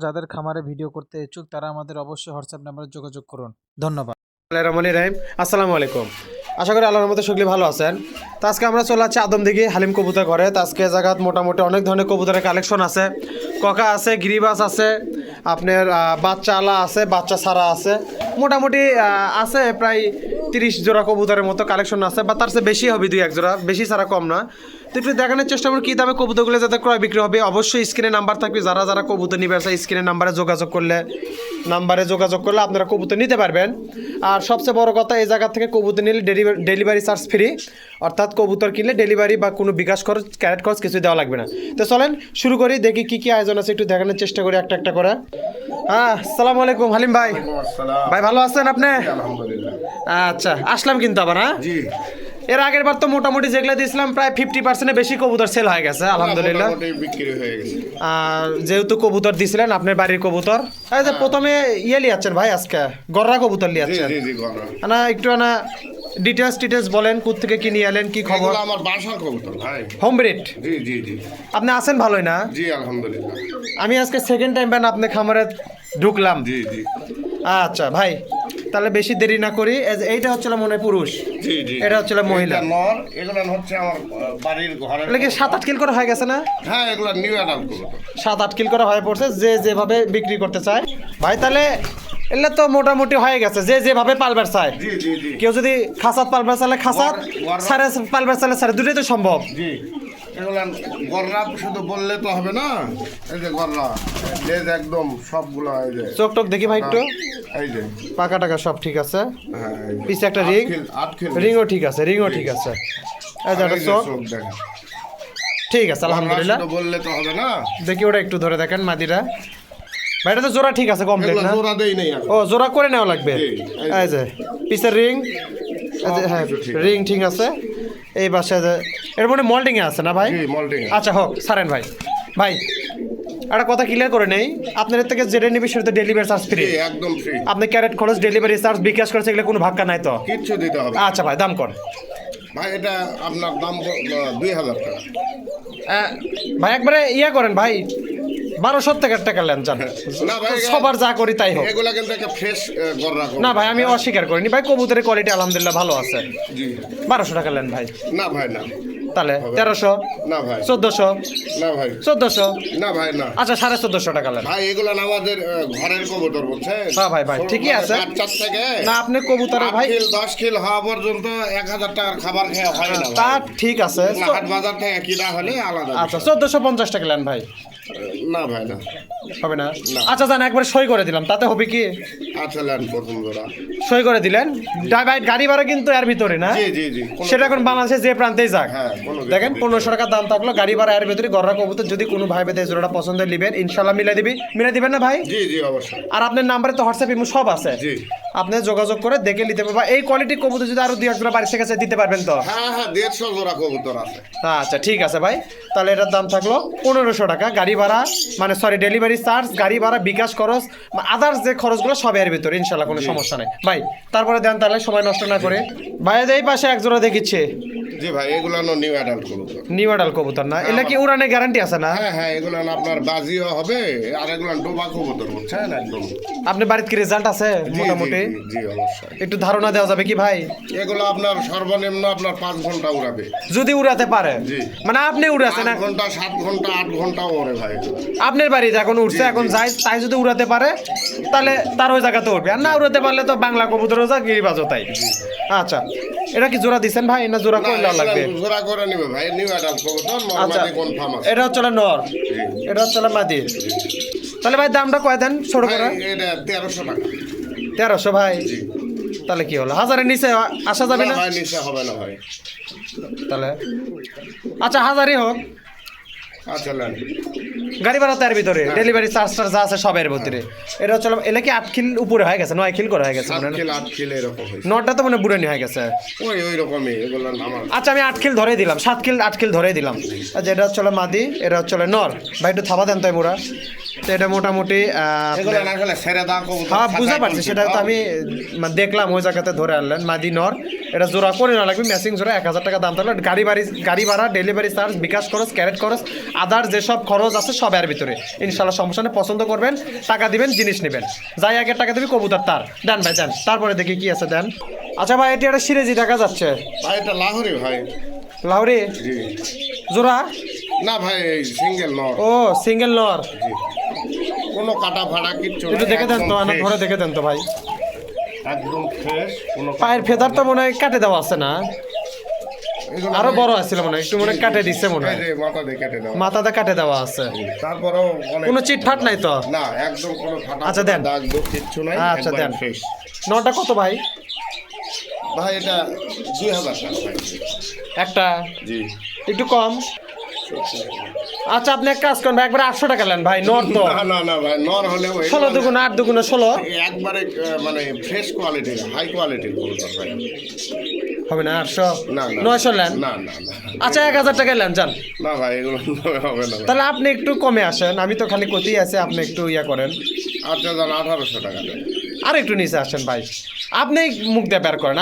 যাদের খামারে ভিডিও করতে ইচ্ছুক তারা আমাদের অবশ্যই হোয়াটসঅ্যাপ নাম্বারে যোগাযোগ করুন। ধন্যবাদ। রহমানির রহিম, আসসালামু আলাইকুম। আশা করি আল্লাহর মতো সকলে ভালো আছেন। তো আজকে আমরা চলে যাচ্ছি আদমদিঘি হালিম কবুতর ঘরে। তো আজকে জায়গাত মোটামুটি অনেক ধরনের কবুতরের কালেকশন আছে। ককা আছে, গিরিবাস আছে, আপনার বাচ্চা আলা আছে, বাচ্চা ছাড়া আছে, মোটামুটি আছে প্রায় 30 জোড়া কবুতরের মতো কালেকশন আছে, বা তার চেয়ে বেশি হবে 2-1 জোড়া, বেশি ছাড়া কম না। তো একটু দেখানোর চেষ্টা করুন কী দামে কবুতরগুলো যাতে ক্রয় বিক্রি হবে। অবশ্যই স্ক্রিনে নাম্বার থাকবে, যারা যারা কবুতর নিবে স্ক্রিনের নাম্বারে যোগাযোগ করলে আপনারা কবুতর নিতে পারবেন। আর সবচেয়ে বড় কথা, এই জায়গা থেকে কবুতর নিলে ডেলিভারি চার্জ ফ্রি, অর্থাৎ কবুতর কিনলে ডেলিভারি বা কোনো বিকাশ খরচ, ক্যারেট খরচ কিছু দেওয়া লাগবে না। তো চলেন শুরু করি, দেখি কী কী আয়োজন আছে একটু দেখানোর চেষ্টা করি একটা একটা করে। হ্যাঁ, আসসালামু আলাইকুম হালিম ভাই। ভাই ভালো আছেন আপনি? আচ্ছা, আসলাম কিন্তু আবার। হ্যাঁ, এর আগের বার তো মোটামুটি যেগুলো দিয়েছিলাম প্রায় 50% বেশি কবুতর সেল হয়ে গেছে আলহামদুলিল্লাহ। আর যেহেতু কবুতর দিছিলেন আপনার বাড়ির কবুতর, এই যে প্রথমে লিয়াচ্ছেন ভাই, আজকে গররা কবুতর লিয়াচ্ছেন না? একটু না ডিটেলস বলেন, কোথা থেকে কিনে এলেন, কি খবর? আমার বাসার কবুতর ভাই, হোম ব্রিড। জি জি জি। আপনি আছেন ভালোই না? জি আলহামদুলিল্লাহ। আমি আজকে সেকেন্ড টাইম আপনি খামারে ঢুকলাম। জি জি। আচ্ছা ভাই, তাহলে বেশি দেরি না করি। এইটা হচ্ছিল মনে হয় পুরুষ, জি জি। এটা হচ্ছিল মহিলা। নর, এগুলো হচ্ছে আমার বাড়ির ঘরে। এটা কি 7-8 কিল করে হয়ে গেছে না? হ্যাঁ, এগুলো নিউ অ্যাডাল্ট কবুতর। 7-8 কিল করে হয়ে পড়ছে, যে যেভাবে বিক্রি করতে চায় ভাই। তাহলে এগুলো তো মোটামুটি হয়ে গেছে, যে যেভাবে পালবার চায়। জি জি জি। কেউ যদি খাসাত পালবার চাইলে খাসাত, সারে পালবার চাইলে সারে, দুটোই তো সম্ভব। জি, এগুলো গররা শুধু বললে তো হবে না। এই যে গররা, লেজ একদম সবগুলো, এই যে চোখ টোক দেখি ভাই একটু, এই যে পাকা টাকা সব ঠিক আছে। হ্যাঁ, এই যে। পিছে একটা রিং, 8 খিল। রিংও ঠিক আছে, রিংও ঠিক আছে। এই যে একটা চোখ দেখেন, ঠিক আছে আলহামদুলিল্লাহ। শুধু বললে তো হবে না। দেখি ওটা একটু ধরে দেখেন মাদিরা। ভাই এটা তো জোড়া ঠিক আছে, কমপ্লিট এগুলো না? জোড়া দেই নাই এখন। ও, জোড়া করে নেওয়া লাগবে। জি, এই যে পিছের রিং, হ্যাঁ কিছু ঠিক রিং ঠিক আছে। এই পাশে এর মধ্যে মল্টিং এ আছে না ভাই? জি, মোল্ডিং। আচ্ছা হোক, সারেন ভাই। ভাই একটা কথা ক্লিয়ার করে নেই, আপনাদের থেকে যেটা নিবি সেটা ডেলিভারি চার্জ ফ্রি, জি, একদম ফ্রি। আপনি ক্যারেট খরচ, ডেলিভারি চার্জ, বিকাশ খরচ এগুলো কোনো ভাক্কা নাই তো? কিচ্ছু দিতে হবে। আচ্ছা ভাই, দাম কর ভাই, এটা আপনার দাম 2000 টাকা। ভাই। একবারে করেন ভাই, 1200 টাকা লেন যান। না ভাই, সবার যা করি তাই হোক। এগুলা কিন্তু একটা ফ্রেশ গররা কবুতর। না ভাই, আমি অস্বীকার করিনি ভাই, কবুতরের কোয়ালিটি আলহামদুলিল্লাহ ভালো আছে। জি। 1200 টাকা লেন ভাই। না ভাই না। তাহলে 1300, না ভাই। 1400, না ভাই। 1400, না ভাই না। আচ্ছা 1450 টাকা লেন। ভাই, এগুলা না আমাদের ঘরের কবুতর, বুঝছেন? হ্যাঁ ভাই, ভাই ঠিকই আছে। বাচ্চার থেকে না আপনি কবুতরের 8 ভাই, কিল 10 কিল হওয়া পর্যন্ত 1000 টাকার খাবার খেয়ে হয় না তা ভাই। ঠিক আছে। হাট বাজার থেকে কিনা হলে আলাদা। আচ্ছা 1450 টাকা লেন ভাই। না ভাই না। হবে না? না। আচ্ছা জান, একবার সই করে দিলাম, তাতে হবে কি? আচ্ছা লেন প্রথম জোড়া। সই করে দিলেন। ভাই গাড়ি ভাড়া কিন্তু এর ভিতরে না? জি জি জি। সেটা এখন বাংলাদেশে যে প্রান্তেই যাক, হ্যাঁ, কোনো দেখেন 1500 টাকা দাম থাকলো, গাড়ি ভাড়া এর ভিতরে গররা কবুতর। যদি কোনো ভাই বেদে জোড়াটা পছন্দ নেবেন, ইনশাল্লাহ মিলাই দিবেন না ভাই? জি জি অবশ্যই। আর আপনার নাম্বারে তো হোয়াটসঅ্যাপ ইমো সব আছে, জি। আপনি যোগাযোগ করে দেখে নিতে পারবেন। এই কোয়ালিটির কবুতর যদি আরো 2-1 জোড়া বাড়ির কাছে দিতে পারবেন তো? হ্যাঁ হ্যাঁ, 150 জোড়া কবুতর আছে। আচ্ছা ঠিক আছে ভাই, তাহলে এটার দাম থাকলো 1500 টাকা। গাড়ি ভাড়া মানে ডেলিভারি চার্জ, গাড়ি ভাড়া, বিকাশ খরচ, আদার্স যে খরচগুলো সব এর ভিতরে, ইনশাল্লাহ কোনো সমস্যা নেই ভাই। তারপরে দেন তাহলে, সময় নষ্ট না করে। ভাইয়া এই পাশে এক জোড়া দেখিচ্ছে। জি ভাই, এগুলো নিউ অ্যাডাল্ট কবুতর। নিউ অ্যাডাল্ট কবুতর না? এটা কি উড়ানের গ্যারান্টি আছে না? হ্যাঁ হ্যাঁ, এগুলো আপনার বাজিও হবে, আর এগুলো ডোবা কবুতর, বুঝছেন? একদম। আপনার বাড়িতে কি রেজাল্ট আছে জি, মোটামুটি? জি, জি অবশ্যই। একটু ধারণা দেওয়া যাবে কি ভাই? এগুলো আপনার সর্বনিম্ন আপনার 5 ঘন্টা উড়াবে। যদি উড়াতে পারে? জি। মানে আপনি উড়াচ্ছেন 8 ঘন্টা 7 ঘন্টা 8 ঘন্টাও ওড়ে ভাই। আপনার বাড়িতে এখন উঠছে, এখন যাই তাই যদি উড়াতে পারে তাহলে তার ওই জায়গাতে উঠবে, আর না উড়াতে পারলে তো বাংলা কবুতরও যা, গিরিবাজও তাই। আচ্ছা, এটা কি জোড়া দিচ্ছেন ভাই, না জোড়া করলে লাগবে? জোড়া করে নিবে ভাই, নিউ অ্যাডাল্ট কবুতর, আচ্ছা, নরমালি কনফার্ম আছে। এটা হচ্ছে নর, এটা হচ্ছে মাদি। তাহলে ভাই দামটা কয় দেন ছোট করে? ভাই, এটা 1300 টাকা। 1300 ভাই? জি। তাহলে কি হলো, 1000-এর নিচে আসা যাবে না না? ভাই, নিচে হবে না ভাই। তাহলে আচ্ছা 1000-ই হোক। আচ্ছা লেন। গাড়ি ভাড়া তার ভিতরে, ডেলিভারি চার্জ যা আছে সবের ভিতরে। এটা হচ্ছে এলে কি 8 কিল উপরে হয়ে গেছে, 9 কিল করে হয়ে গেছে 7 মনে হয়? কিল 8 কিল এরকম হয়েছে। নটা তো মনে বুড়ানি হয়ে গেছে। ওই রকমই এগুলো আমার। আচ্ছা আমি 8 কিল ধরে দিলাম, 7 কিল 8 কিল ধরে দিলাম। আচ্ছা এটা হচ্ছে মাদি, এটা হচ্ছে নর। ভাই একটু থাবা দেন তো মোড়া। তো এটা মোটামুটি এগুলো না খেলে ছেড়ে দাও কবুতর। হ্যাঁ বুঝতে পারছি, সেটা তো আমি দেখলাম ওই জায়গাতে ধরে আনলেন। মাদি নর, এটা জোড়া করে না লাগবে, ম্যাচিং জোড়া 1000 টাকা দাম থাকলে গাড়ি ভাড়া, ডেলিভারি চার্জ, বিকাশ খরচ, ক্যারেট খরচ, আদার যেসব খরচ আছে সব সবার ভিতরে ইনশাল্লাহ সমস্যা নেই, পছন্দ করবেন, টাকা দিবেন, জিনিস নেবেন, যাই আগে টাকা দিবি কবুতর তার। দেন ভাই দেন, তারপরে দেখি কি আছে দেন। আচ্ছা ভাই, এটি একটা সিরেজি দেখা যাচ্ছে, ভাই এটা লাহোরি ভাই। লাহোরি জি জোড়া? না ভাই, এই সিঙ্গেল নর। ও সিঙ্গেল নর। জি, কোনো কাটা ফাটা কিচ্ছু একটু নাই, দেখে দেন তো, একদম অনেক fresh, ধরে দেখে দেন তো ভাই। একদম ফ্রেশ। কোনো পায়ের ফেদার তো মনে হয় কাটে দেওয়া আছে না, এগুলো আরো ভাই- বড় আছিল মনে হয়, একটু মনে হয় কাটে দিচ্ছে মনে হয়, এই যে মাথা দিয়ে কেটে দাও। মাথাতে কাটে দেওয়া আছে। তারপরেও অনেক কোনো চিটফাট নাই তো? না, একদম কোনো ফাটা আচ্ছা, দেন। দাগ দুগ কিচ্ছু নাই, আচ্ছা, একদম দেন। ফ্রেশ। নটা কত ভাই? ভাই এটা 2000 টাকা ভাই। একটা জি একটু কম। আচ্ছা আপনি এক কাজ করেন ভাই, একবার 800 টাকা নেন ভাই, নর তো। না না না ভাই, নর হলেও 16 দুগুণে 8 দুগুণে 16 একবারে মানে ফ্রেশ কোয়ালিটির, হাই কোয়ালিটির কবুতর ভাই। হবে না 800? না না 900 নেন। না না না আচ্ছা 1000 টাকা নেন যান। না ভাই, এগুলো হবে না ভাই। তাহলে আপনি একটু কমে আসেন, আমি তো খালি কতেই আছে, আপনি একটু ইয়া করেন, আচ্ছা যান, 1800 টাকা দেন। আর একটু নিচে আসেন ভাই, আপনি মুখ দিয়ে বের করেন,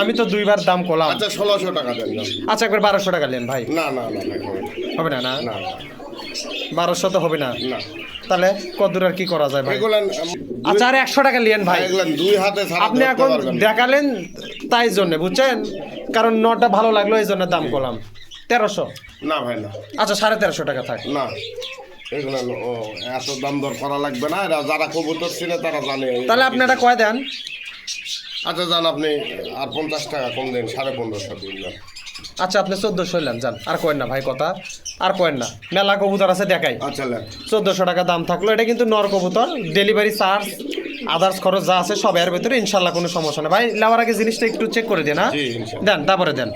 আমি তো দুইবার দাম করলাম। আচ্ছা 1600 টাকা দেন যান। আচ্ছা একবার 1200 টাকা নেন ভাই। না না না ভাই, হবে না। হবে না? না না 1200 তো হবে না, না তাহলে কত আর কি করা যায় ভাই? এগুলো আচ্ছা আর 100 টাকা নেন ভাই। এগুলো দুই হাতে ছাড়া আপনি ধরতে এখন পারবেন না। দেখালেন তাই জন্য বুঝছেন, কারণ নটা ভালো লাগলো এই জন্য দাম করলাম 1300। না ভাই না আচ্ছা 1350 টাকা থাক। না, এগুলো ও এত দাম দর করা লাগবে না, এরা যারা কবুতর ছিল তারা জানে। তাহলে আপনি এটা কয় দেন? আচ্ছা যান, আপনি আর 50 টাকা কম দিন, 1550 দিন যান। আচ্ছা আপনি 1400 নেন যান, আর কয়েন না ভাই কথা, আর কয়েন না, মেলা কবুতর আছে দেখাই। আচ্ছা নেন। 1400 টাকা দাম থাকলো, এটা কিন্তু নর কবুতর, ডেলিভারি চার্জ আদার্স খরচ যা আছে সব এর ভিতরে, ইনশাল্লাহ কোনো সমস্যা নেই ভাই। নেওয়ার আগে জিনিসটা একটু চেক করে দেন, হ্যাঁ জি, ইনশাল্লাহ। দেন তারপরে দেন।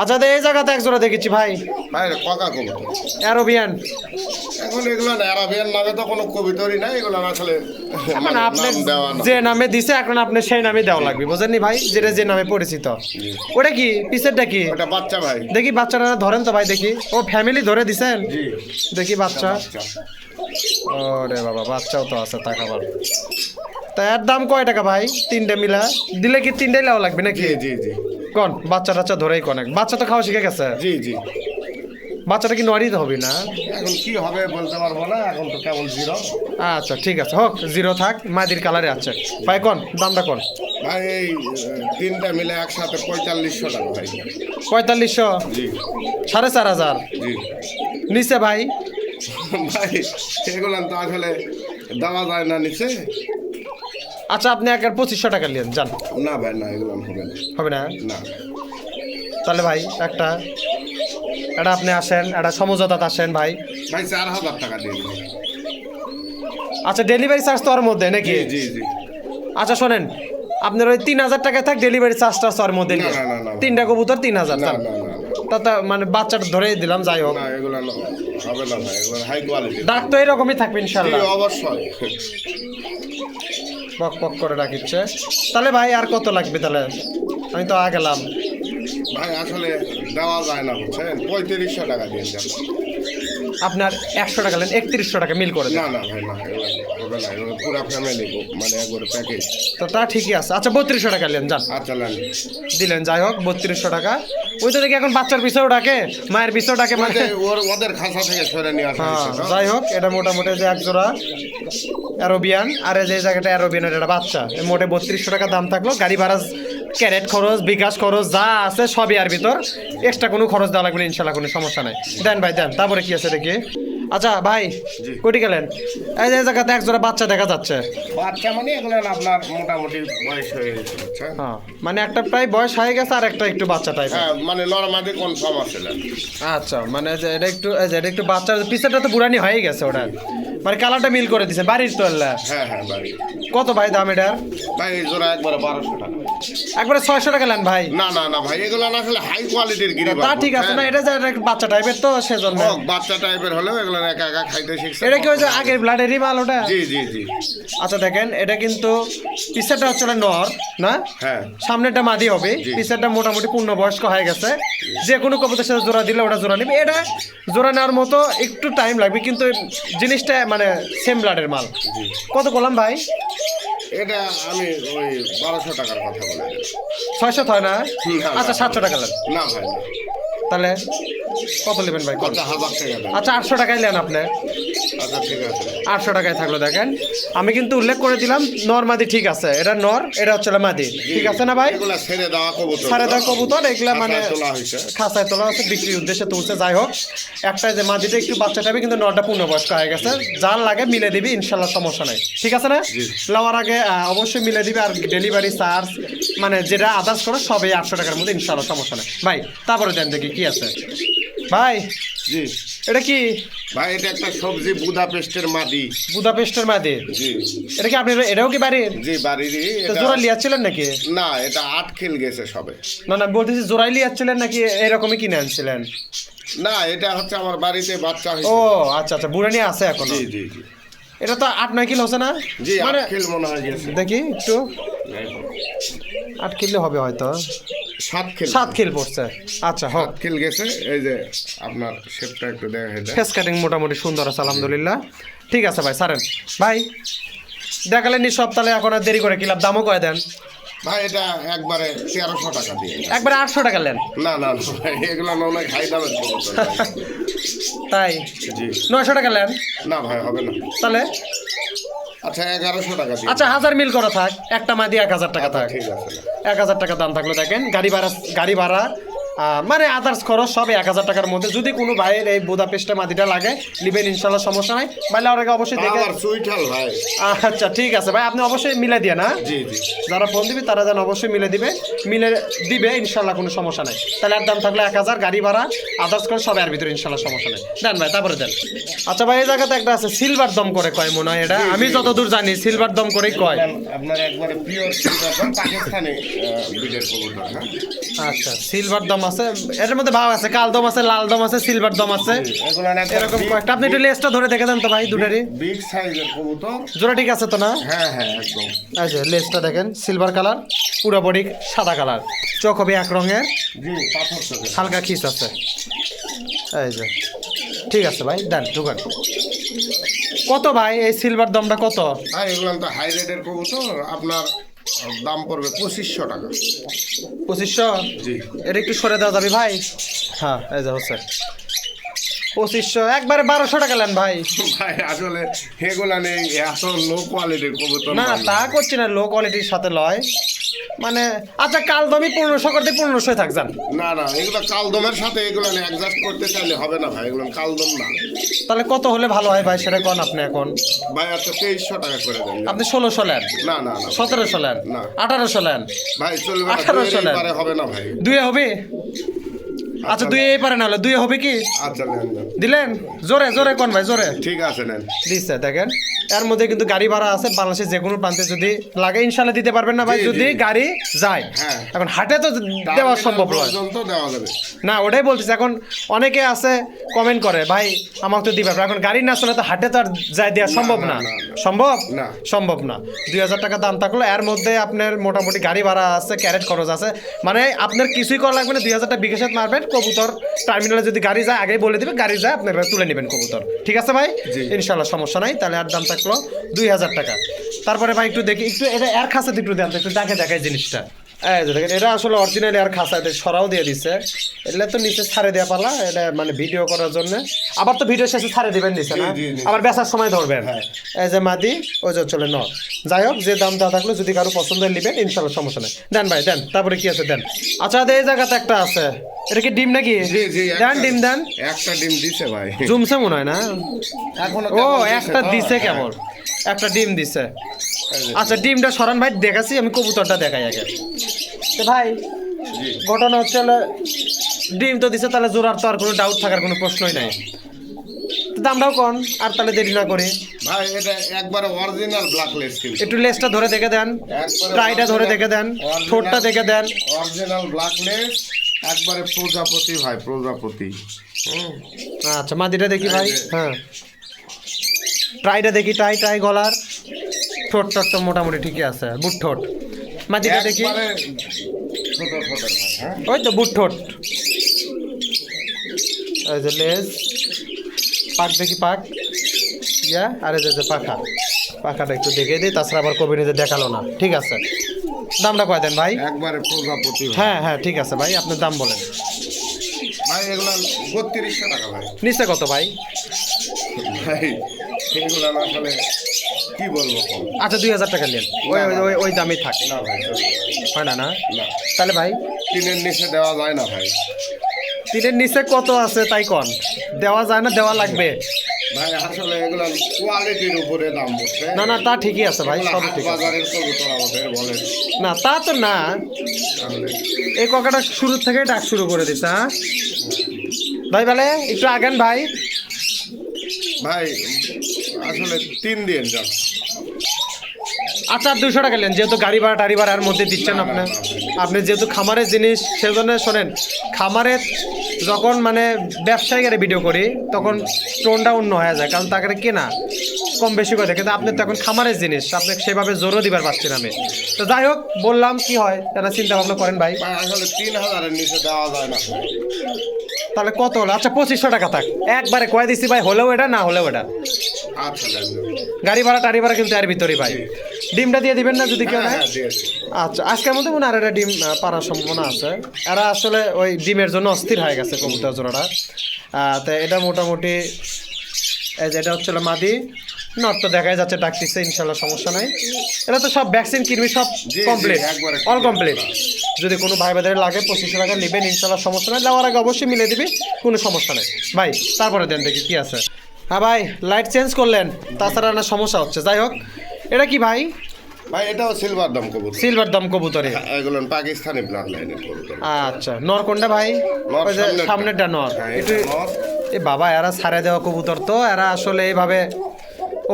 আচ্ছা এই জায়গাতে এক জোড়া দেখেছি ভাই, ভাই কাকা কবুতর অ্যারোবিয়ান। এখন এগুলো না, অ্যারাবিয়ান নামে তো কোনো কবিতরই নাই, এগুলো আসলে এখন মানে আপনি নাম দেওয়া না। যে নামে দিছে এখন আপনি সেই নামে দেওয়া লাগবে, বুঝেননি ভাই, যেটা যে নামে পরিচিত। ওটা কি পিসেরটা কি? ওটা বাচ্চা ভাই। দেখি বাচ্চাটা ধরেন তো ভাই, দেখি। ও ফ্যামিলি ধরে দিছেন? জি দেখি বাচ্চা। বাচ্চা। ওরে বাবা, বাচ্চাও তো আছে টাকাবার। তা এর দাম কয় টাকা ভাই? তিনটে মিলা দিলে কি তিনটাই নেওয়া লাগবে নাকি? জি জি জি কোন বাচ্চা টাচ্চা ধরেই কোন বাচ্চা তো খাওয়া শিখে গেছে, জি জি বাচ্চাটা কি নড়িতে হবে না? এখন কি হবে বলতে পারবো না, এখন তো কেবল জিরো। আচ্ছা ঠিক আছে, হোক জিরো থাক, মাদির কালারে আছে ভাই। কোন দামটা কোন? ভাই এই তিনটা মিলে একসাথে 4500 টাকা ভাই। 4500? জি 4500 জি নিচে ভাই? ভাই এগুলো তো আসলে দেওয়া যায় না নিচে। আচ্ছা আপনি এক 2500 টাকা নেন যান। না ভাই না, এগুলো হবে না। হবে না? না তাহলে ভাই এটা আপনি আসেন, একটা সমঝোতাতে আসেন ভাই। ভাই 4000 টাকা দিন। আচ্ছা ডেলিভারি চার্জ তো ওর মধ্যে নাকি? জি জি জি আচ্ছা শোনেন, আপনার ওই 3000 টাকা থাক, ডেলিভারি চার্জটা ওর মধ্যে না, নিয়ে। না, না, না, না। তিনটা কবুতর 3000। না না না তা মানে বাচ্চাটা ধরেই দিলাম, যাই হোক। না, এগুলো হবে না ভাই, এগুলো হাই কোয়ালিটি। ডাক তো এরকমই থাকবে জি ইনশাল্লাহ, অবশ্যই। পক পক করে ডাকিচ্ছে। তাহলে ভাই আর কত লাগবে তাহলে? আমি তো গেলাম। ভাই আসলে দেওয়া যায় না বুঝছেন, 3500 টাকা দিয়ে যান। আপনার 100 টাকা নেন, 3100 টাকা মিল করে দেন। না না ভাই না, এগুলো হবে না, এগুলো পুরো ফ্যামিলি মানে একবারে প্যাকেজ। তো তা ঠিকই আছে। আচ্ছা 3200 টাকা নেন যান, আচ্ছা নেন। দিলেন, যাই হোক 3200 টাকা। ওই তো দেখি এখন বাচ্চার পিছেও ডাকে, মায়ের পিছেও ডাকে, মানে ওদের খাঁচা থেকে সরে নিয়ে আসা হ্যাঁ হয়েছে তো। যাই হোক, এটা মোটামুটি যে এক জোড়া অ্যারোবিয়ান, আর এই যে জায়গাটা অ্যারোবিয়ানের একটা বাচ্চা, এই মোটে 3200 টাকা দাম থাকলো। গাড়ি ভাড়া, ক্যারেট খরচ, বিকাশ খরচ যা আছে সবই আর ভিতর, এক্সট্রা কোনো খরচ দেওয়া লাগবে না ইনশাল্লাহ, কোনো সমস্যা নাই। দেন ভাই দেন, তারপরে কি আছে দেখি। আচ্ছা ভাই কোটি গেলেন, এই যে জায়গাতে এক জোড়া বাচ্চা দেখা যাচ্ছে। বাচ্চা মানে এগুলো আপনার মোটামুটি বয়স হয়ে গেছে বুঝছেন। হ্যাঁ মানে একটা প্রায় বয়স হয়ে গেছে, আর একটা একটু বাচ্চা টাইপ। হ্যাঁ মানে নরমাদি কনফার্ম আছে। আচ্ছা মানে যে এটা একটু, এই যে এটা একটু বাচ্চার পিছাটা তো বুড়ানি হয়ে গেছে, ওটা মানে কালারটা মিল করে দিছে বাড়ির তো। হ্যাঁ হ্যাঁ বাড়ি। কত ভাই দাম এটার? ভাই এই জোড়া একবারে 1200 টাকা। একবারে 600 টাকা নেন ভাই। না না না ভাই, এগুলো না আসলে হাই কোয়ালিটির গিরিবাস। তা ঠিক আছে না, এটা যে একটা বাচ্চা টাইপের তো সেজন্য। বাচ্চা টাইপের হলেও এগুলো একা একা খাইতে শিখছে। এটা কি ওই যে আগের ব্লাডেরই মাল ওটা? জি জি জি আচ্ছা দেখেন, এটা কিন্তু পিছাটা হচ্ছে নর না, হ্যাঁ সামনেটা মাদি হবে, জি। পিছাটা মোটামুটি পূর্ণবয়স্ক হয়ে গেছে। যে কোনো কবুতরের সাথে জোড়া দিলে ওটা জোড়া নেবে। এটা জোড়া নেওয়ার মতো একটু টাইম লাগবে, কিন্তু জিনিসটা মানে সেম ব্লাডের মাল। কত করলাম ভাই? এটা আমি ওই 1200 টাকার কথা বলে দিলাম। 600 হয় না? না, না। আচ্ছা 700 টাকা নেন না ভাই না। তাহলে। কত নেবেন ভাই? আচ্ছা 1000 টাকা দেন। আচ্ছা 800 টাকায় নেন আপনি। আচ্ছা ঠিক আছে 800 টাকায় থাকলো। দেখেন আমি কিন্তু উল্লেখ করে দিলাম নর মাদি ঠিক আছে, এটা নর, এটা হচ্ছে মাদি, ঠিক আছে না ভাই? এগুলা ছেড়ে দেওয়া কবুতর, সাড়ে দশ কবুতর, এগুলা মানে খাঁচায় তোলা হয়েছে। খাঁচায় তোলা হচ্ছে, বিক্রির উদ্দেশ্যে তুলছে। যাই হোক, একটা যে মাদিটা একটু বাচ্চা টাইপের, কিন্তু নটা পূর্ণবয়স্ক হয়ে গেছে। যার লাগে মিলে দিবি, ইনশাল্লাহ সমস্যা নাই, ঠিক আছে না? লওয়ার আগে অবশ্যই মিলে দিবি। আর ডেলিভারি চার্জ মানে যেটা আদার্স করে সবই 800 টাকার মধ্যে, ইনশাল্লাহ সমস্যা নাই ভাই। তারপরে দেন দেখি কি আছে ভাই। জি এটা কি ভাই, এটা একটা সবজি বুদাপেস্টের মাদি। বুদাপেস্টের মাদি? জি এটা কি আপনি, এটাও কি বাড়ির? জি বাড়িরই। তো এটা জোড়া লিয়াচ্ছিলেন নাকি? না, এটা 8 খেল গেছে সবে। না না, বলতেছি জোড়াই লিয়াচ্ছিলেন নাকি এরকমই কিনে আনছিলেন? না, এটা হচ্ছে আমার বাড়িতে বাচ্চা ও হয়েছে। আচ্ছা আচ্ছা, বুড়ে নিয়ে আছে এখনো? জি জি জি এটা তো 8-9 কিলো হচ্ছে না? জি, 8 মানে খেল মনে হয় গেছে। দেখি একটু, 8 কিলো হবে হয়তো, 7 খেল। 7 কিল পড়ছে। আচ্ছা হোক, 7 খেল গেছে। এই যে আপনার শেপটা একটু দেখা যায়। ফেস কাটিং মোটামুটি সুন্দর আছে আলহামদুলিল্লাহ। ঠিক আছে ভাই, সারেন ভাই। দেখালেন নি সব, তাহলে এখন আর দেরি করে কিলাম, দামও কয়ে দেন ভাই এটা একবারে 1300 টাকা দিয়ে। একবারে 800 টাকা নেন? না না না ভাই, এগুলো না অনেক হাই দামের কবুতর ভাই। তাই জি 900 টাকা নেন না ভাই, হবে না। তাহলে? আচ্ছা 1100 টাকা দিয়ে। আচ্ছা 1000 মিল করা থাক, একটা মাদি 1000 টাকা থাক। ঠিক আছে। 1000 টাকা দাম থাকলো। দেখেন গাড়ি ভাড়া মানে আদার্স খরচ সব 1000 টাকার মধ্যে। যদি কোনো ভাইয়ের এই বুদাপেস্টের মাদিটা লাগে, নিবেন ইনশাল্লাহ, সমস্যা নাই। বাইলে ওর আগে অবশ্যই দেখে। আবার সুইঠাল ভাই। আচ্ছা ঠিক আছে ভাই, আপনি অবশ্যই মিলে দিয়ে না? জি জি যারা ফোন দিবে তারা যেন অবশ্যই মিলে দিবে ইনশাল্লাহ, কোনো সমস্যা নাই। তাহলে আর দাম থাকলে 1000, গাড়ি ভাড়া আদার্স করে সব এর ভিতরে ইনশাল্লাহ সমস্যা নাই। দেন ভাই, তারপরে দেন। আচ্ছা ভাই, এই জায়গাতে একটা আছে সিলভার দম করে কয় মনে হয়, এটা আমি যতদূর জানি সিলভার দম করেই কয়। আপনার একবারে পিওর সিলভার পাকিস্তানি ব্রিডের কবুতর। হ্যাঁ আচ্ছা সিলভার দম আছে, এর মধ্যে ভাব আছে, কাল দম আছে, লাল দম আছে, সিলভার দম আছে, এগুলো এরকম কয়েকটা। আপনি একটু লেজটা ধরে দেখে দেন তো ভাই, দুটারই বিগ সাইজের কবুতর। জোড়া ঠিক আছে তো না? হ্যাঁ হ্যাঁ একদম। আচ্ছা লেজটা দেখেন, সিলভার কালার, পুরো বডি সাদা কালার, চোখ হবে এক রঙের, জি পাথর চোখের। হালকা খিস আছে। এই যে ঠিক আছে ভাই, দেন ঢুকান। কত ভাই এই সিলভার দমটা কত? ভাই এগুলো তো হাই রেটের কবুতর, আপনার দাম পড়বে 2500 টাকা। 2500? জি এটা একটু সরে দেওয়া যাবে ভাই? হ্যাঁ এই যে হচ্ছে 2500, একবারে 1200 টাকা নেন ভাই। ভাই আসলে এগুলা নেই, এত লো কোয়ালিটির কবুতর না তা করছি না, লো কোয়ালিটির সাথে লয় মানে। আচ্ছা কাল দমই 1500 করতে 1500 থাক যান। না না, এগুলো কালদমের সাথে এগুলো অ্যাডজাস্ট করতে চাইলে হবে না ভাই, এগুলো কালদম না। তাহলে কত হলে ভালো হয় ভাই, সেটা কোন আপনি এখন? ভাই আচ্ছা 2300 টাকা করে দেন। আপনি 1600 নেন, না না না 1700 নেন, না। 1800 নেন, ভাই চলবে না, 1800 দুইয়ের পারে হবে না ভাই। দুয়ে হবে? আচ্ছা দুই এই পারে না হলে দুই হবে কি? আচ্ছা নেন নেন। দিলেন? জোরে জোরে কোন ভাই, জোরে ঠিক আছে নেন। দিচ্ছে। দেখেন এর মধ্যে কিন্তু গাড়ি ভাড়া আছে, বাংলাদেশের যে কোনো প্রান্তে যদি লাগে ইনশাল্লাহ দিতে পারবেন না ভাই, জি, যদি জি। গাড়ি যায়। হ্যাঁ। এখন হাটে তো দেওয়া সম্ভব নয়। পর্যন্ত দেওয়া যাবে। না ওটাই বলতেছি, এখন অনেকে আছে কমেন্ট করে ভাই আমাকে তো দিবে, এখন গাড়ি না চলে তো হাটে তো আর যাই দেওয়া সম্ভব না। না, না, না। সম্ভব না। সম্ভব না। 2000 টাকা দাম থাকলো, এর মধ্যে আপনার মোটামুটি গাড়ি ভাড়া আছে, ক্যারেট খরচ আছে, মানে আপনার কিছুই করা লাগবে না। 2000 টাকা বিকাশে মারবেন, কবুতর টার্মিনালে যদি গাড়ি যায় আগেই বলে দিবে, গাড়ি যায় আপনারা তুলে নেবেন কবুতর, ঠিক আছে ভাই? জি। ইনশাল্লাহ সমস্যা নাই। তাহলে আর দাম থাকলো 2000 টাকা। তারপরে ভাই একটু দেখি, একটু এটা এর খাসাতে একটু দেন তো, একটু দেখায় জিনিসটা। এই যে দেখেন, এটা আসলে অরিজিনাল এর খাসা, এটা সরাও দিয়ে দিচ্ছে। এটা তো নিচে ছাড়ে দেওয়া পালা, এটা মানে ভিডিও করার জন্য। আবার তো ভিডিও শেষে ছাড়ে দিবেন নিচে না, জি, জি। আবার বেচার সময় ধরবেন। হ্যাঁ। এই যে মাদি, ওই যে চলে ন। যাই হোক, যে দাম দেওয়া থাকলো যদি কারো পছন্দ নেবেন ইনশাল্লাহ সমস্যা নেই। দেন ভাই দেন, তারপরে কি আছে দেন। আচ্ছা এই জায়গাতে একটা আছে, এটা কি ডিম নাকি? জি জি দেন ডিম দেন। একটা ডিম দিছে ভাই। জুমছে মনে হয় না? এখনো ও কেবল একটা তো। দিছে হ্যাঁ। কেমন, একটা ডিম দিছে। এই যে, আচ্ছা ডিমটা সরান ভাই, দেখাচ্ছি আমি, কবুতরটা দেখাই আগে। তো ভাই জি। ঘটনা হচ্ছে হলো, ডিম তো দিছে, তাহলে জোড়ার তো আর কোনো ডাউট থাকার কোনো প্রশ্নই নাই। তো দামটাও কম, আর তাহলে দেরি না করে ভাই এটা একবারে অরিজিনাল ব্ল্যাক লেস কিন্তু। একটু লেজটা ধরে দেখে দেন, ট্রাইটা ধরে দেখে দেন, ঠোঁটটা দেখে দেন। অরিজিনাল ব্ল্যাক লেস, একবারে প্রজাপতি ভাই, প্রজাপতি। হুম। আচ্ছা মাদিটা দেখি ভাই। এই যে। হ্যাঁ ট্রাইটা দেখি, ট্রাই গলার, ঠোঁট টোট তো মোটামুটি ঠিকই আছে, বুট ঠোঁট। মাদিটা দেখি, একবারে ছোট ছোট ভাই। হ্যাঁ ওই তো বুট ঠোঁট। এই যে লেজ, পাক দেখি, পাক ইয়া, আর এই যে পাখাটা একটু দেখে দিই, তাছাড়া আবার কবি নিজে দেখালো না। ঠিক আছে, দামটা কয় দেন ভাই? একবারে প্রজাপতি ভাই। হ্যাঁ হ্যাঁ ঠিক আছে ভাই, আপনার দাম বলেন। ভাই এগুলো 3200 টাকা ভাই। নিচে কত ভাই? ভাই এগুলো আসলে কি বলবো কম। আচ্ছা 2000 টাকা নেন, ওই ওই- ওই ওই দামই থাক। না ভাই চলবে না। হয় না না? না তাহলে ভাই 3-এর নিচে দেওয়া যায় না ভাই। 3-এর নিচে কত আছে তাই কন, দেওয়া যায় না, দেওয়া লাগবে? ভাই আসলে এগুলো কোয়ালিটির উপরে দাম বলছে। না না, তা ঠিকই আছে ভাই, এগুলো সব হাট ঠিক আছে। বাজারের কবুতর আমাদের বলেন না তা তো না, তাহলে। এই ককাটা শুরু থেকে ডাক শুরু করে দিছে। হ্যাঁ ভাই, বলে একটু আগান ভাই। ভাই আসলে 3 দিন যান। আচ্ছা 200 টাকা নেন, যেহেতু গাড়ি ভাড়া টাড়ি ভাড়ার মধ্যে দিচ্ছেন না, আপনি। না, আপনি যেহেতু খামারের জিনিস, সেজন্য শোনেন, খামারের যখন মানে ব্যবসায়ীরা ভিডিও করি তখন টোনটা অন্য হয়ে যায়, কারণ তাকে কেনা কম বেশি করে, কিন্তু আপনি তো এখন খামারের জিনিস, আপনি সেভাবে জোরও দিবার পারছেন আমি। তো যাই হোক, বললাম কি হয় এটা চিন্তা ভাবনা করেন ভাই। ভাই আসলে 3000-এর নিচে দেওয়া যায় না। তাহলে কত হলো? আচ্ছা 2500 টাকা থাক, একবারে কয়ে দিচ্ছি ভাই, হলেও এটা না হলেও এটা। আচ্ছা যান। গাড়ি ভাড়া টাড়ি ভাড়া কিন্তু এর ভিতরেই ভাই। ডিমটা দিয়ে দিবেন না যদি কেউ হ্যাঁ নেয়? হ্যাঁ দিয়ে দিন। আচ্ছা, আজকের মধ্যে মনে হয় আর একটা ডিম পারার সম্ভাবনা আছে। এরা আসলে ওই ডিমের জন্য অস্থির হয়ে গেছে কবুতর জোড়াটা। তো এটা মোটামুটি, এই যে এটা হচ্ছিল মাদি, নট তো দেখাই যাচ্ছে ডাকতেছে, ইনশাল্লাহ সমস্যা নাই। এটা তো সব ভ্যাকসিন কিনবি, সব জি, কমপ্লিট, একবারে অল কমপ্লিট। যদি কোনো ভাই বাদের লাগে 2500 টাকা নেবেন, ইনশাল্লাহ সমস্যা নাই, দেওয়ার আগে অবশ্যই মিলে দিবি, কোনো সমস্যা নেই ভাই। তারপরে দেন দেখি কি আছে। হ্যাঁ ভাই, লাইট চেঞ্জ করলেন, তাছাড়া না সমস্যা হচ্ছে। যাই হোক, এটা কি ভাই? ভাই এটাও সিলভার দাম কবুতর। সিলভার দম কবুতরে। এগুলো পাকিস্তানি ব্লাড লাইনের কবুতর। আচ্ছা, নর কোনটা ভাই? নর ওই যে সামনেরটা। সামনেরটা নর। হ্যাঁ, একটু এটা নর। এ বাবা, এরা ছাড়ে দেওয়া কবুতর তো, এরা আসলে এইভাবে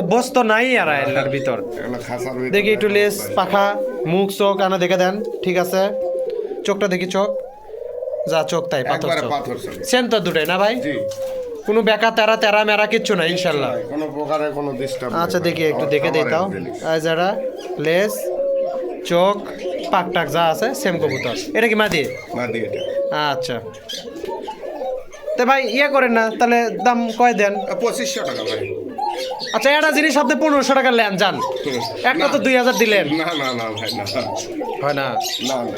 অভ্যস্ত নাই এরা এলার ভিতর। এগুলো খাসার ভিতরে দেখি একটু লেজ, পাখা, মুখ, চোখ আনা দেখে দেন, ঠিক আছে? চোখটা দেখি, চোখ যা চোখ তাই, পাথর একবারে চোখ। পাথর চোখ। সেম তো দুটাই না ভাই? জি কোনো বেকা তেরা তেরা মেরা কিচ্ছু না ইনশাল্লাহ। কোনো প্রকারের কোনো ডিস্টার্ব আচ্ছা দেখি একটু দেখে দিই তাও। যারা লেজ, চোখ, পাক টাক যা আছে সেম কবুতর। এটা কি মাদি? না দিয়ে এটা আচ্ছা, তো ভাই ইয়ে করেন না, তাহলে দাম কয় দেন? 2500 টাকা ভাই। আচ্ছা, একটা জিনিস আপনি 1500 টাকা নেন যান, একটা তো 2000 দিলেন। না না না ভাই না হয় না? না না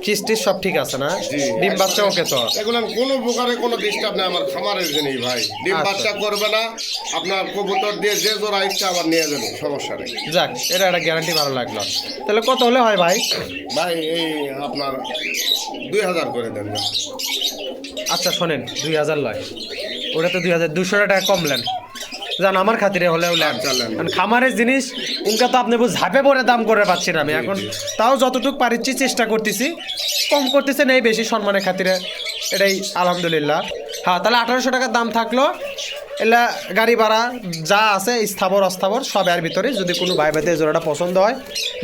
কিস্তির সব ঠিক আছে না? জি। ডিম বাচ্চা ওকে তো? এগুলো কোনো প্রকারে কোনো ডিস্টার্ব নেই, আমার খামারের জিনিস ভাই। ডিম আচ্ছা। বাচ্চা করবে না, আপনার কবুতর দিয়ে যে জোড়া ইচ্ছা আবার নিয়ে যাবেন, সমস্যা নেই। যাক, এটা একটা গ্যারান্টি ভালো লাগলো। তাহলে কত হলে হয় ভাই? ভাই এই আপনার 2000 করে দেন না। আচ্ছা শোনেন, 2000 লয়, ওটা তো 2200 টাকা কমলেন জান, আমার খাতিরে হলেও লেন। আচ্ছা, নেন। কারণ খামারের জিনিস উনকা তো আপনি ঝাঁপে পরে দাম করে পাচ্ছি না আমি এখন, তাও যতটুকু পারিচ্ছি চেষ্টা করতেছি, কম করতেছে নেই বেশি, সম্মানের খাতিরে, এটাই আলহামদুলিল্লাহ। হ্যাঁ, তাহলে 1800 টাকার দাম থাকলো। এলা গাড়ি ভাড়া যা আছে স্থাবর অস্থাবর সব এর ভিতরে। যদি কোনো ভাই ভাইতে জোড়াটা পছন্দ হয়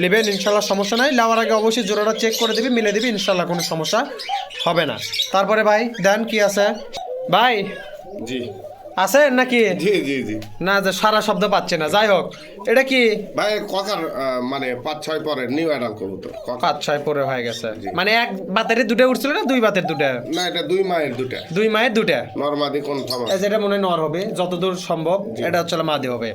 নেবেন, ইনশাল্লাহ সমস্যা নাই। নেওয়ার আগে অবশ্যই জোড়াটা চেক করে দিবি, মিলে দিবি, ইনশাল্লাহ কোনো সমস্যা হবে না। তারপরে ভাই দেন কি আছে ভাই? জি আছে নাকি? জি জি জি না, যে সারা শব্দ পাচ্ছে না। যাই হোক, এটা কি? ভাই ককার মানে 5-6 পরের নিউ অ্যাডাল কবুতর ককার। 5-6 পরে হয়ে গেছে, মানে এক বাতের দুটো উঠছিল না, দুই বাতের দুটা? না এটা 2 মায়ের দুটা, দুই মায়ের দুটা। নরমাদি কোন থামা। এই যেটা মনে হয় নর হবে যতদূর সম্ভব, এটা হচ্ছে মাদি হবে।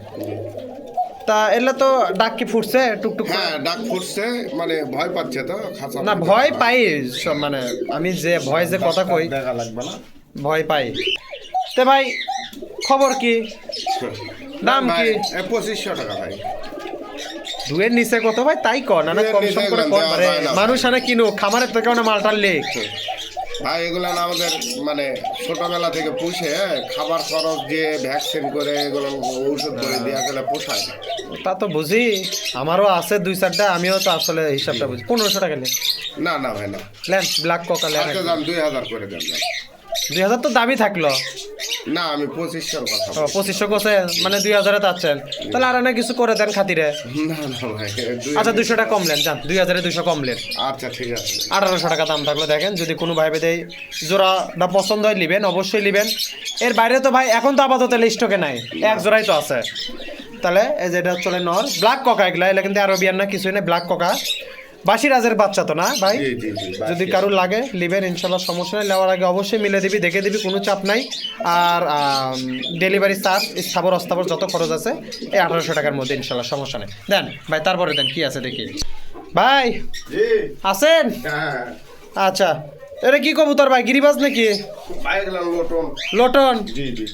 তা এলে তো ডাক কি ফুটছে টুকটুক করে? হ্যাঁ ডাক ফুটছে, মানে ভয় পাচ্ছে তো খাঁচা। না ভয় পাই সব, মানে আমি যে ভয় যে কথা কই, দেখা লাগবে না। ভয় পাই। তে ভাই খবর কি? দাম ভাই, কি? 2500 টাকা ভাই। দুয়ের নিচে কত ভাই তাই কর, না না দুয়ের কম নিচে সম করে এগুলো কর, দেওয়া মানে যায় না। মানুষ আনে কিনো, খামারের থেকে না মালটার লেক। ভাই এগুলো না আমাদের মানে ছোটবেলা থেকে পুষে খাবার খরচ দিয়ে ভ্যাকসিন করে এগুলো ঔষধ করে দিয়ে গেলে পোষায় না। তা তো বুঝি, আমারও আছে 2-4টা, আমিও তো আসলে হিসাবটা বুঝি। 1500 টাকা নেন, না না ভাই না। Lane black Coca lane. আচ্ছা দাম 2000 করে দেন না। 2000 তো দামই থাকলো। না আমি 2500 কথা ও 2500 কোসে, মানে 2000 চাচ্ছেন, তাহলে আর না কিছু করে দেন খাতিরে। না না ভাই আচ্ছা 200 টাকা কমলেন যান, 2000-200 কমলেন, আচ্ছা ঠিক আছে। 1800 টাকা দাম থাকলো। দেখেন যদি কোনো ভাই বেদে জোড়াটা পছন্দ হয় নেবেন, অবশ্যই নেবেন। এর বাইরে তো ভাই এখন তো আপাতত স্টকে নাই, এক জোড়াই তো আছে। তাহলে এই যেটা চলে নর ব্ল্যাক কোকা, এগুলা এগুলা কিন্তু আরবিয়ান না, কিছুই না, ব্ল্যাক কোকা, বাসিরাজের বাচ্চা তো না ভাই? জি জি জি যদি কারোর লাগে নেবেন, ইনশাল্লাহ সমস্যা নেই। নেওয়ার আগে অবশ্যই মিলে দিবি, দেখে দিবি, কোনো চাপ নাই। আর ডেলিভারি চার্জ স্থাবর অস্থাবর যত খরচ আছে এই 1800 টাকার মধ্যে, ইনশাল্লাহ সমস্যা নেই। দেন ভাই, তারপরে দেন কি আছে দেখি। ভাই জি আছেন? হ্যাঁ আচ্ছা এটা কি কবুতর ভাই, গিরিবাজ নাকি? ভাই এগুলা লোটন। লটন? জি জি।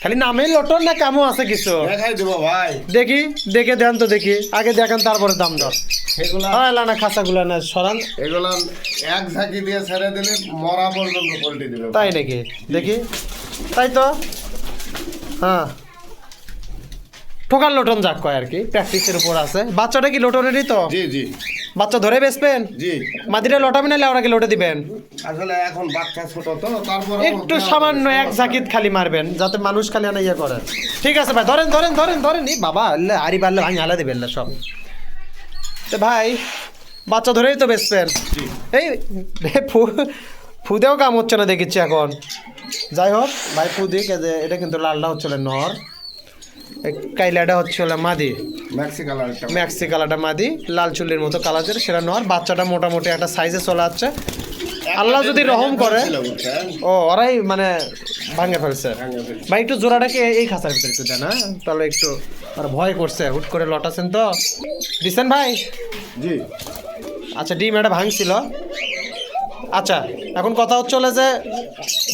খালি নামে লটন না কামও আছে কিছু? দেখাই দেবো ভাই। দেখি, দেখে দেন তো দেখি, আগে দেখান তারপরে দাম দর। এগুলা না খাঁচাগুলা না সরান। এগুলা এক ঝাঁকি দিয়ে ছেড়ে দিলে মরা পর্যন্ত পোল্ট্রি দিবে। তাই নাকি? দেখি, তাই তো। হ্যাঁ, ঠোকার লটন যাক কয় আর কি, প্র্যাকটিসের উপর আছে। বাচ্চাটা কি লটনেরই তো? জি জি বাচ্চা ধরে বেচবেন? জি। মাদিরা লটাবেন না লেওড়াকে লোটে দিবেন? আসলে এখন বাচ্চা ছোট তো, তারপর একটু সামান্য এক জাকিত খালি মারবেন যাতে মানুষ খালি আনা ইয়ে করে। ঠিক আছে ভাই, ধরেন ধরেন ধরেন ধরেন। এই বাবা আল্লাহ, আরি পারলে ভাই আলা দিবেন না সব। তো ভাই বাচ্চা ধরেই তো বেচবেন? এই ফুদেও কাম হচ্ছে না দেখিচ্ছি এখন। যাই হোক ভাই, ফুদিক। এটা কিন্তু লালটা হচ্ছে নর, কাইলাটা হচ্ছে মাদি, ম্যাক্সি কালার। ম্যাক্সি কালারটা মাদি, লাল চুল্লির মতো কালারের, সেটা নর। বাচ্চাটা মোটামুটি একটা সাইজে চলে যাচ্ছে। আল্লাহ যদি রহম করে। ও, ওরাই মানে ভাঙে ফেলছে ভাই। একটু জোড়াটাকে এই খাঁচার ভিতরে একটু দেন, হ্যাঁ? তাহলে একটু আর ভয় করছে, হুট করে লটাছেন তো। দিচ্ছেন ভাই? জি। আচ্ছা, ডিম এটা ভাঙছিল। আচ্ছা, এখন কথা হচ্ছে যে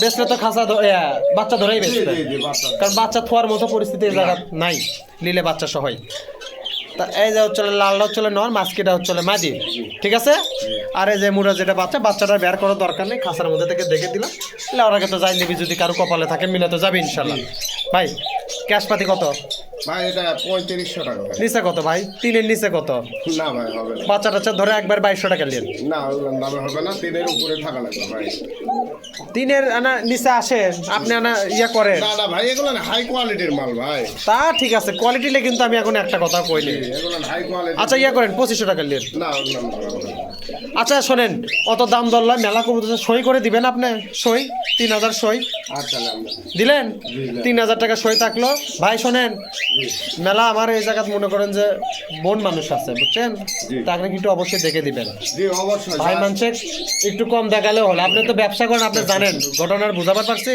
বেচলে তো খাঁচা বাচ্চা ধরেই বেচবে, কারণ বাচ্চা থোয়ার মতো পরিস্থিতি এই জায়গা নাই, নিলে বাচ্চা সহই। তা এই যে হচ্ছে লালটা হচ্ছে নর, মাস্কিটা হচ্ছে মাদি, ঠিক আছে? আর এই যে মুড়া যেটা বাচ্চাটা বের করার দরকার নেই, খাঁচার মধ্যে থেকে দেখে দিলাম। ওরাকে তো যাই নিবি, যদি কারো কপালে থাকে মিলে তো যাবে ইনশাল্লাহ। ভাই ক্যাশ পাতি কত ভাই? এটা 3500 টাকা। নিচে কত ভাই? 3-এর নিচে কত? না ভাই হবে না। বাচ্চা টাচ্চা ধরে একবার 2200 টাকা নেন। না, ওগুলোর দামে হবে না, 3-এর উপরে থাকা লাগবে ভাই। 3-এর আনা নিচে আসেন আপনি, আনা ইয়া করেন। না না ভাই, এগুলো হাই কোয়ালিটির মাল ভাই। তা ঠিক আছে, কোয়ালিটি লে কিন্তু আমি এখন একটা কথা কইনি। এগুলো হাই কোয়ালিটি। আচ্ছা ইয়া করেন, 2500 টাকা নেন। না ওগুলো না। আচ্ছা শোনেন, অত দাম দরলাম মেলা কবুতর, সই করে দিবেন আপনি? সই 3000 সই আচ্ছা দিলেন, 3000 টাকা সই থাকলো। ভাই শোনেন, মেলা আমার এই জায়গায় মনে করেন যে বোন মানুষ আছে, বুঝছেন? তাকে কিন্তু অবশ্যই দেখে দিবেন। জি অবশ্যই ভাই মানুষের একটু কম দেখালেও হলো। আপনি তো ব্যবসা করেন, আপনি জানেন ঘটনার বুঝাবার পারছি।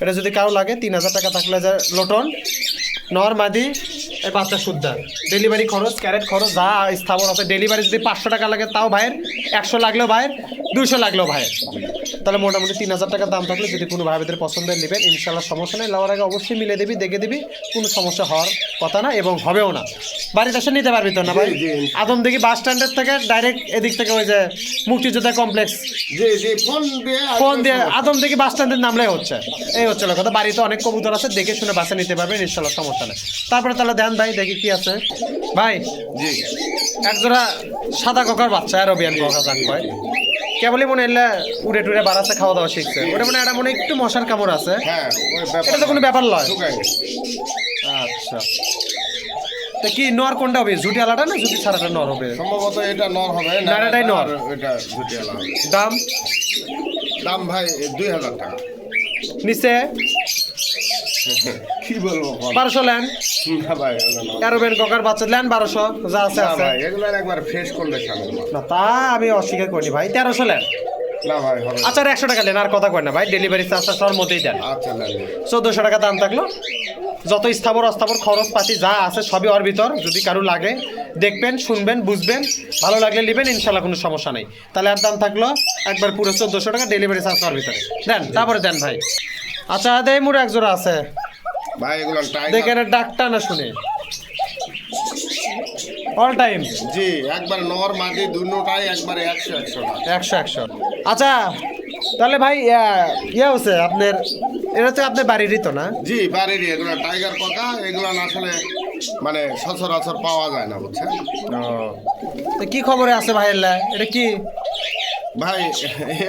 এটা যদি কারো লাগে 3000 টাকা থাকলে যে লটন নর মাদি এই বাচ্চা শুদ্ধা, ডেলিভারি খরচ, ক্যারেট খরচ যা স্থাবর আছে, ডেলিভারি যদি 500 টাকা লাগে তাও ভাইয়ের, 100 লাগলেও ভাইয়ের, 200 লাগলেও ভাইয়ের। তাহলে মোটামুটি 3000 টাকা দাম থাকলে যদি কোনো ভাইদের পছন্দের নেবেন ইনশাল্লাহ সমস্যা নেই। লওয়ার আগে অবশ্যই মিলে দিবি, দেখে দিবি, কোনো সমস্যা হওয়ার কথা না এবং হবেও না। বাড়িতে এসে নিতে পারবি তো না ভাই? আদম দেখি বাস স্ট্যান্ডের থেকে ডাইরেক্ট এদিক থেকে ওই যে মুক্তিযোদ্ধা কমপ্লেক্স, জি জি ফোন দিয়ে আদম দেখি বাস স্ট্যান্ডের নামলেই হচ্ছে। এই হচ্ছে কথা। বাড়িতে অনেক কবুতর আছে, দেখে শুনে বাসা নিতে পারবেন ইনশাল্লাহ, সমস্যা নেই। তারপরে তাহলে দেন ভাই, দেখি কি আছে ভাই। জি একজোড়া সাদা ককার বাচ্চা, অ্যারোবিয়ান ককা যাক ভাই, কেবলই মনে এলে উড়ে টুড়ে বাড়াচ্ছে, খাওয়া দাওয়া শিখছে। ওটা মানে এটা মনে একটু মশার কামড় আছে। হ্যাঁ, এটা তো কোনো ব্যাপার নয়। ঢুকাই। আচ্ছা, তা কি নর কোনটা হবে, ঝুটি আলাটা না ঝুটি ছাড়াটা নর হবে? সম্ভবত এটা নর হবে না, এটাই নর। এটা ঝুটিয়ালা হবে। দাম? দাম ভাই 2000 টাকা। নিচে কি বলবো? 1200 লেন। না ভাই এগুলো না। অ্যারোবিয়ান ককার বাচ্চা লেন 1200, যা আছে না আছে। ভাই এগুলো একবার ফ্রেশ কন্ডিশনের মাল। না তা আমি অস্বীকার করিনি ভাই, 1300 লেন। না ভাই হবে না। আচ্ছা 100 টাকা লেন, আর কথা কয় না ভাই, ডেলিভারি চার্জটা সর মধ্যেই দেন। আচ্ছা নেন। 1400 টাকা দাম থাকলো। যত স্থাবর অস্থাবর খরচ পাতি যা আছে সবই ওর ভিতর। যদি কারো লাগে দেখবেন, শুনবেন, বুঝবেন, ভালো লাগলে নেবেন ইনশাল্লাহ, কোনো সমস্যা নেই। তাহলে আর দাম থাকলো একবার পুরো 1400 টাকা, ডেলিভারি চার্জ ওর ভিতরে দেন। তারপরে দেন ভাই। আচ্ছা দেয় মোর এক জোড়া আছে, ভাই এগুলো দেখেন ডাকটা না শুনে অল টাইম। জি একবার নর মাদি দুটোটাই একবারে 100 টাকা। 100। আচ্ছা তাহলে ভাই ইয়ে হচ্ছে আপনার, এটা তো আপনার বাড়িরই তো না? জি বাড়িরই। এগুলো টাইগার কথা, এগুলো আসলে মানে সচরাচর পাওয়া যায় না, বুঝছেন? তো কি খবরে আছে ভাই? এটা কি ভাই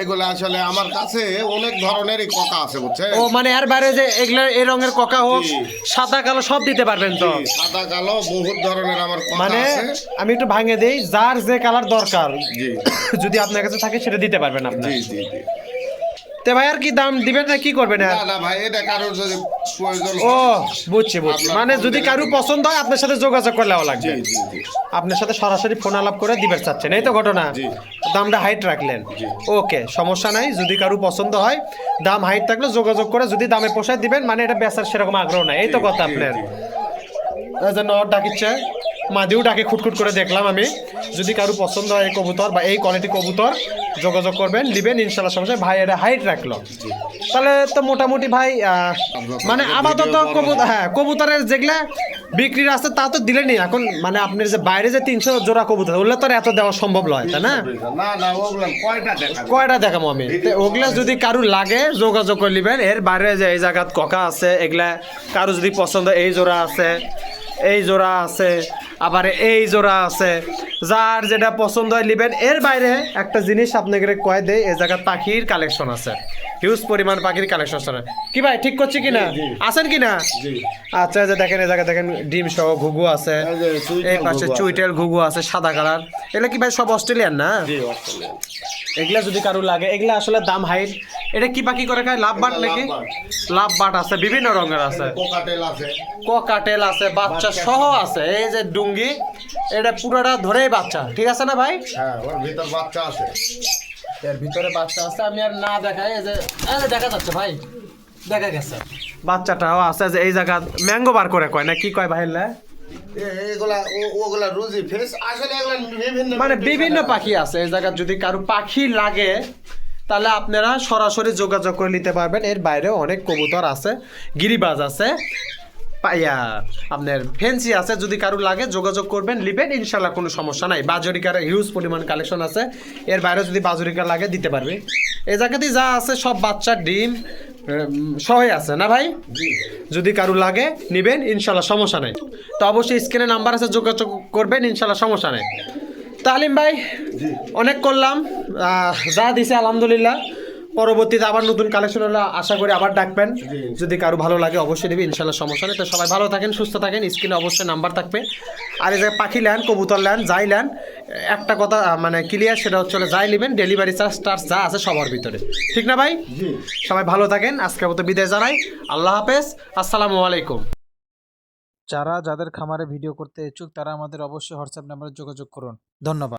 এগুলো আসলে আমার কাছে অনেক ধরনেরই কথা আছে, বুঝছেন? ও মানে এর বাইরে যে এগুলা এই রঙের কোকা হোক, জি। সাদা কালো সব দিতে পারবেন তো? জি, সাদা কালো বহুত ধরনের আমার কথা মানে আছে। আমি একটু ভাঙে দেই, যার যে কালার দরকার জি যদি আপনার কাছে থাকে সেটা দিতে পারবেন আপনি। জি জি জি। তে ভাই আর কি দাম দিবেন না কি করবেন? না না ভাই, এটা কারোর যদি প্রয়োজন ও হয়- বুঝছি। আপনার মানে ফোন যদি দিলে কারো দিবো। পছন্দ হয় আপনার সাথে যোগাযোগ করলেও জি লাগবে। জি জি। আপনার সাথে সরাসরি ফোন আলাপ করে দিবেন চাচ্ছেন, এই তো ঘটনা? জি। দামটা হাইট রাখলেন, ওকে সমস্যা নাই। যদি কারো পছন্দ হয় দাম হাইট থাকলে যোগাযোগ করে যদি দামে পোষায় দিবেন, মানে এটা বেচার সেরকম আগ্রহ নাই, এই তো কথা জি, আপনার। জি। এই যে নর ডাকিচ্ছে, মাদিও ডাকে খুটখুট করে দেখলাম আমি। যদি কারো পছন্দ হয় এই কবুতর বা এই কোয়ালিটি কবুতর যোগাযোগ করবেন, নেবেন ইনশাল্লাহ সমস্যা। ভাই এটা হাইট রাখলো, তাহলে তো মোটামুটি ভাই মানে আপাতত কবুতরের যেগুলা বিক্রির আছে তা তো দিলেনি। এখন মানে আপনার যে বাইরে যে 300 জোড়া কবুতর ওগুলো তো আর এত দেওয়া সম্ভব নয়, তাই না? না ওগুলো কয়টা দেখাবো আমি, তো ওগুলা যদি কারু লাগে যোগাযোগ করে নেবেন। এর বাইরে যে এই জায়গাত ককা আছে, এগুলা কারু যদি পছন্দ, এই জোড়া আছে, এই জোড়া আছে, আবার এই জোড়া আছে, যার যেটা পছন্দ হয় নেবেন। এর বাইরে একটা জিনিস আপনাকে কয়ে দেয়, এই জায়গায় পাখির কালেকশন আছে, হিউজ পরিমাণ পাখির কালেকশন আছে। কি ভাই ঠিক করছি কিনা, আছেন কিনা? আচ্ছা, এই যে দেখেন এই জায়গায় দেখেন ডিম সহ ঘুঘু আছে, এই পাশে চুইটেল ঘুঘু আছে সাদা কালার। এগুলা কি ভাই সব অস্ট্রেলিয়ান না? এগুলা যদি কারো লাগে, এগুলা আসলে দাম হাইট। এটা কি পাখি করে খায়, লাভ বাট নাকি? লাভ বাট আছে, বিভিন্ন রঙের আছে, কোকাটেল আছে, বাচ্চা সহ আছে। এই যে ডুঙ্গি, এটা পুরোটা ধরেই বাচ্চা, ঠিক আছে না ভাই? হ্যাঁ, ওর ভিতর বাচ্চা আছে, এর ভিতরে বাচ্চা আছে। আমি আর না দেখাই, এই যে দেখা যাচ্ছে ভাই, দেখা গেছে বাচ্চাটাও আছে। যে এই জায়গা ম্যাঙ্গো বার করে কয় না, কি কয় ভাই? ওগুলা রুজি ফেস আসলে এগুলা বিভিন্ন মানে বিভিন্ন পাখি আছে এই জায়গা। যদি কারো পাখি লাগে তাহলে আপনারা সরাসরি যোগাযোগ করে নিতে পারবেন। এর বাইরেও অনেক কবুতর আছে, গিরিবাজ আছে, পাইয়া আপনার ফেন্সি আছে। যদি কারো লাগে যোগাযোগ করবেন, নেবেন ইনশাল্লাহ, কোনো সমস্যা নাই। বাজরিকার হিউজ পরিমাণ কালেকশন আছে। এর বাইরে যদি বাজরিকা লাগে দিতে পারবে। এই জায়গাতেই যা আছে সব বাচ্চার ডিম সহই আছে না ভাই? যদি কারো লাগে নেবেন ইনশাল্লাহ, সমস্যা নেই। তো অবশ্যই স্ক্রিনে নাম্বার আছে, যোগাযোগ করবেন ইনশাল্লাহ, সমস্যা নেই। তালিম ভাই অনেক করলাম, যা দিছে আলহামদুলিল্লাহ। পরবর্তীতে আবার নতুন কালেকশন হলে আশা করি আবার ডাকবেন। যদি কারো ভালো লাগে অবশ্যই নেবে ইনশাল্লাহ, সমস্যা নেই। তো সবাই ভালো থাকেন, সুস্থ থাকেন। স্ক্রিনে অবশ্যই নাম্বার থাকবে। আর এই যে পাখি নেন, কবুতর নেন, যাই নেন, একটা কথা মানে ক্লিয়ার, সেটা হচ্ছে যাই নেবেন ডেলিভারি চার্জ টার্জ যা আছে সবার ভিতরে, ঠিক না ভাই? সবাই ভালো থাকেন, আজকের মতো বিদায় জানাই। আল্লাহ হাফেজ, আসসালামু আলাইকুম। যাদের খামারে ভিডিও করতে ইচ্ছুক তারা আমাদের অবশ্যই হোয়াটসঅ্যাপ নাম্বারে যোগাযোগ করুন। ধন্যবাদ।